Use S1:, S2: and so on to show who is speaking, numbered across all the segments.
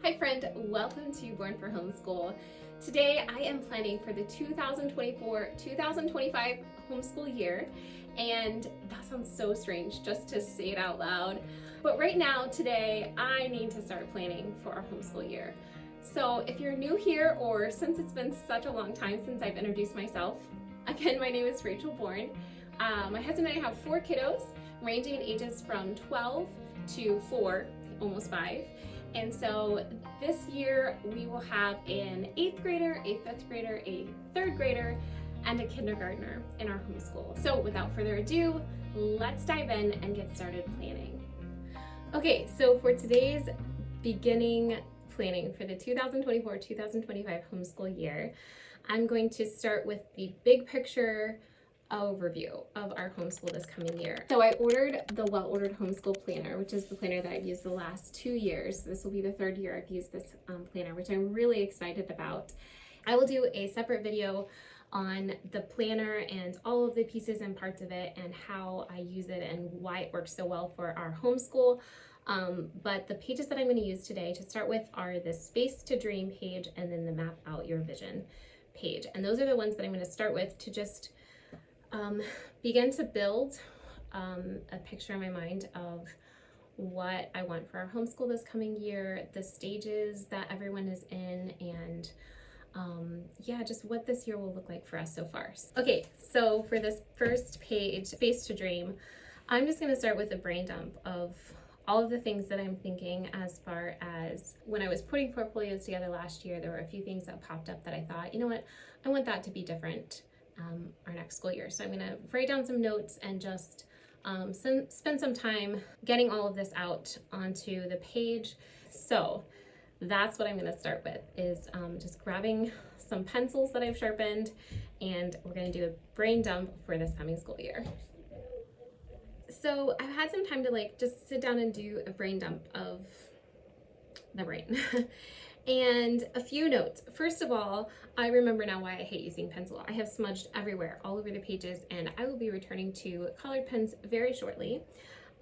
S1: Hi friend, welcome to Born for Homeschool. Today I am planning for the 2024-2025 homeschool year, and that sounds so strange just to say it out loud. But right now, today, I need to start planning for our homeschool year. So if you're new here, or since it's been such a long time since I've introduced myself, again, my name is Rachel Bourne. My husband and I have 4 kiddos, ranging in ages from 12 to 4, almost 5. And so this year we will have an 8th grader, a 5th grader, a 3rd grader, and a kindergartner in our homeschool. So without further ado, let's dive in and get started planning. Okay, so for today's beginning planning for the 2024-2025 homeschool year, I'm going to start with the big picture overview of our homeschool this coming year. So I ordered the Well-Ordered Homeschool Planner, which is the planner that I've used the last 2 years. This will be the 3rd year I've used this planner, which I'm really excited about. I will do a separate video on the planner and all of the pieces and parts of it and how I use it and why it works so well for our homeschool. But the pages that I'm going to use today to start with are the Space to Dream page and then the Map Out Your Vision page. And those are the ones that I'm going to start with to just begin to build a picture in my mind of what I want for our homeschool this coming year, the stages that everyone is in, and yeah, just what this year will look like for us so far. Okay, so for this first page, Space to Dream, I'm just going to start with a brain dump of all of the things that I'm thinking as far as when I was putting portfolios together last year. There were a few things that popped up that I thought, you know what, I want that to be different our next school year. So I'm going to write down some notes and just spend some time getting all of this out onto the page. So that's what I'm going to start with, is just grabbing some pencils that I've sharpened, and we're going to do a brain dump for this coming school year. So I've had some time to just sit down and do a brain dump of the brain. And a few notes. First of all, I remember now why I hate using pencil. I have smudged everywhere, all over the pages, and I will be returning to colored pens very shortly.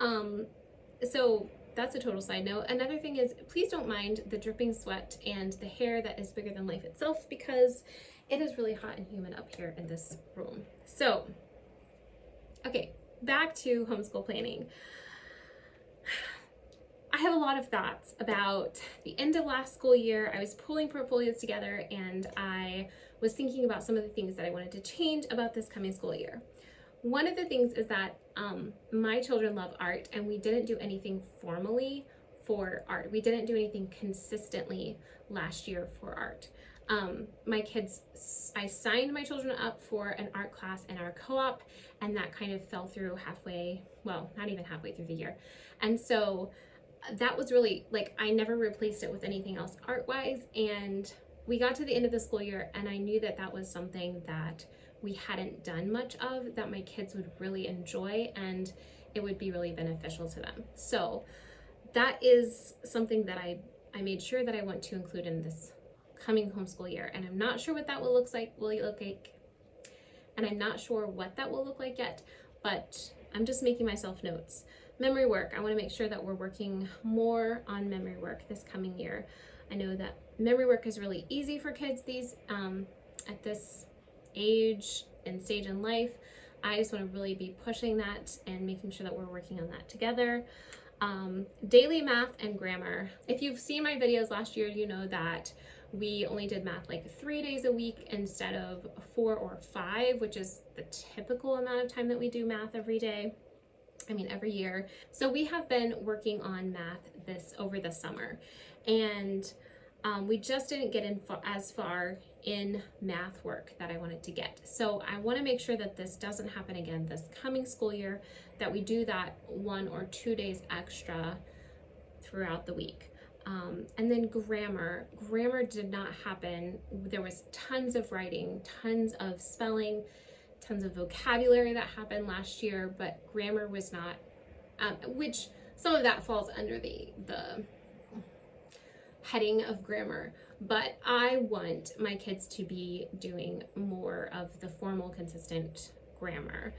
S1: So that's a total side note. Another thing is, please don't mind the dripping sweat and the hair that is bigger than life itself, because it is really hot and humid up here in this room. So, okay, back to homeschool planning. I have a lot of thoughts about the end of last school year. I was pulling portfolios together and I was thinking about some of the things that I wanted to change about this coming school year. One of the things is that my children love art, and we didn't do anything formally for art. We didn't do anything consistently last year for art. My kids, I signed my children up for an art class in our co-op, and that kind of fell through halfway, well, not even halfway through the year. And so that was really, I never replaced it with anything else art-wise, and we got to the end of the school year and I knew that that was something that we hadn't done much of, that my kids would really enjoy, and it would be really beneficial to them. So that is something that I made sure that I want to include in this coming homeschool year, and I'm not sure what that will look like, and I'm not sure what that will look like yet, but I'm just making myself notes. Memory work, I want to make sure that we're working more on memory work this coming year. I know that memory work is really easy for kids at this age and stage in life. I just want to really be pushing that and making sure that we're working on that together. Daily math and grammar. If you've seen my videos last year, you know that we only did math 3 days a week instead of 4 or 5, which is the typical amount of time that we do math every year. So we have been working on math over the summer, and we just didn't get in as far in math work that I wanted to get. So I want to make sure that this doesn't happen again this coming school year, that we do that 1 or 2 days extra throughout the week. And then grammar did not happen. There was tons of writing, tons of spelling, tons of vocabulary that happened last year, but grammar was not, which some of that falls under the heading of grammar, but I want my kids to be doing more of the formal, consistent grammar.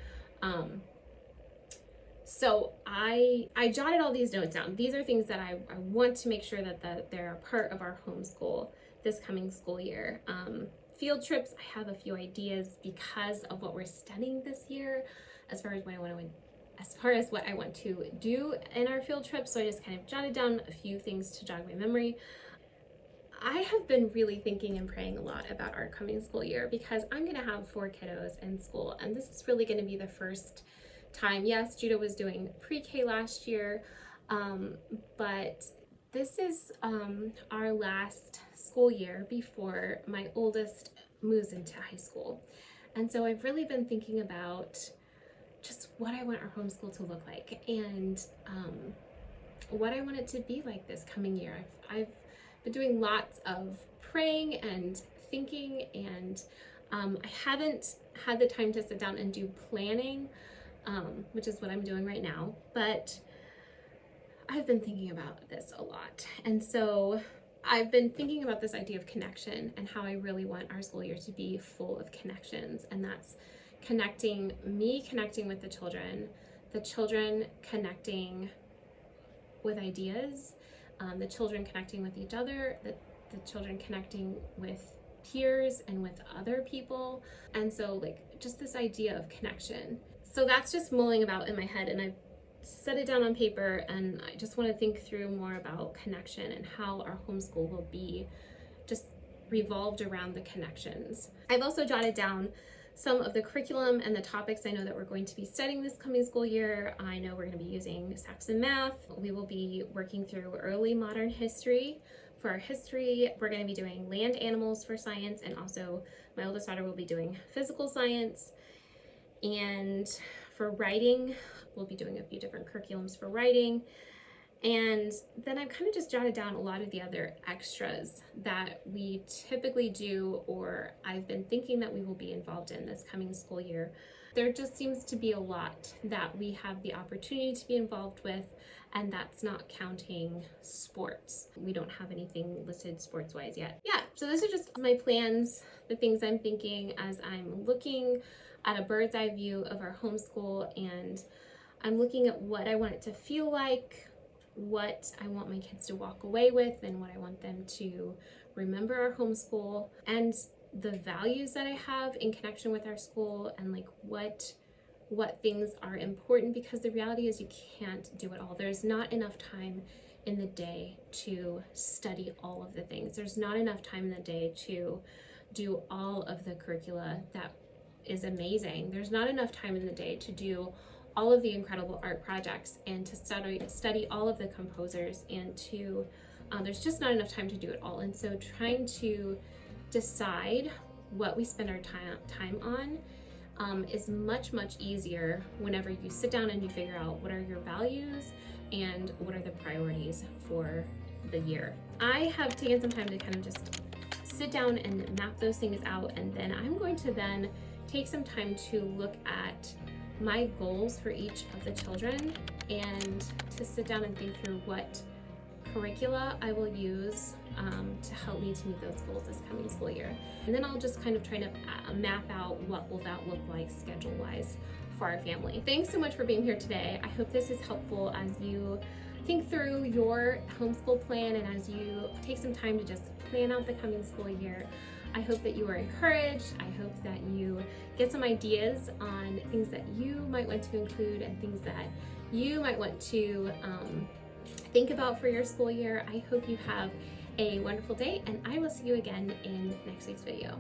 S1: So I jotted all these notes down. These are things that I want to make sure that they're a part of our homeschool this coming school year. Field trips, I have a few ideas because of what we're studying this year as far as what I want to do in our field trip. So I just kind of jotted down a few things to jog my memory. I have been really thinking and praying a lot about our coming school year because I'm going to have 4 kiddos in school, and this is really going to be the first time. Yes, Judah was doing pre-K last year, but this is our last school year before my oldest moves into high school. And so I've really been thinking about just what I want our homeschool to look like and what I want it to be like this coming year. I've been doing lots of praying and thinking, and I haven't had the time to sit down and do planning, which is what I'm doing right now, but I've been thinking about this a lot. And so I've been thinking about this idea of connection and how I really want our school year to be full of connections, and that's connecting with the children connecting with ideas, the children connecting with each other, the children connecting with peers and with other people. And so like just this idea of connection. So that's just mulling about in my head, and I've set it down on paper, and I just want to think through more about connection and how our homeschool will be just revolved around the connections. I've also jotted down some of the curriculum and the topics I know that we're going to be studying this coming school year. I know we're going to be using Saxon math. We will be working through early modern history. For our history, we're going to be doing land animals for science, and also my oldest daughter will be doing physical science. And for writing, we'll be doing a few different curriculums for writing. And then I've kind of just jotted down a lot of the other extras that we typically do, or I've been thinking that we will be involved in this coming school year. There just seems to be a lot that we have the opportunity to be involved with, and that's not counting sports. We don't have anything listed sports-wise yet. Yeah, so those are just my plans, the things I'm thinking as I'm looking at a bird's eye view of our homeschool, and I'm looking at what I want it to feel like, what I want my kids to walk away with, and what I want them to remember our homeschool, and the values that I have in connection with our school, and like what things are important, because the reality is you can't do it all. There's not enough time in the day to study all of the things. There's not enough time in the day to do all of the curricula that is amazing. There's not enough time in the day to do all of the incredible art projects and to study all of the composers, and to there's just not enough time to do it all. And so trying to decide what we spend our time on is much easier whenever you sit down and you figure out what are your values and what are the priorities for the year. I have taken some time to kind of just sit down and map those things out, and then I'm going to then take some time to look at my goals for each of the children, and to sit down and think through what curricula I will use to help me to meet those goals this coming school year. And then I'll just kind of try to map out what will that look like schedule-wise for our family. Thanks so much for being here today. I hope this is helpful as you think through your homeschool plan and as you take some time to just plan out the coming school year. I hope that you are encouraged. I hope that you get some ideas on things that you might want to include and things that you might want to think about for your school year. I hope you have a wonderful day, and I will see you again in next week's video.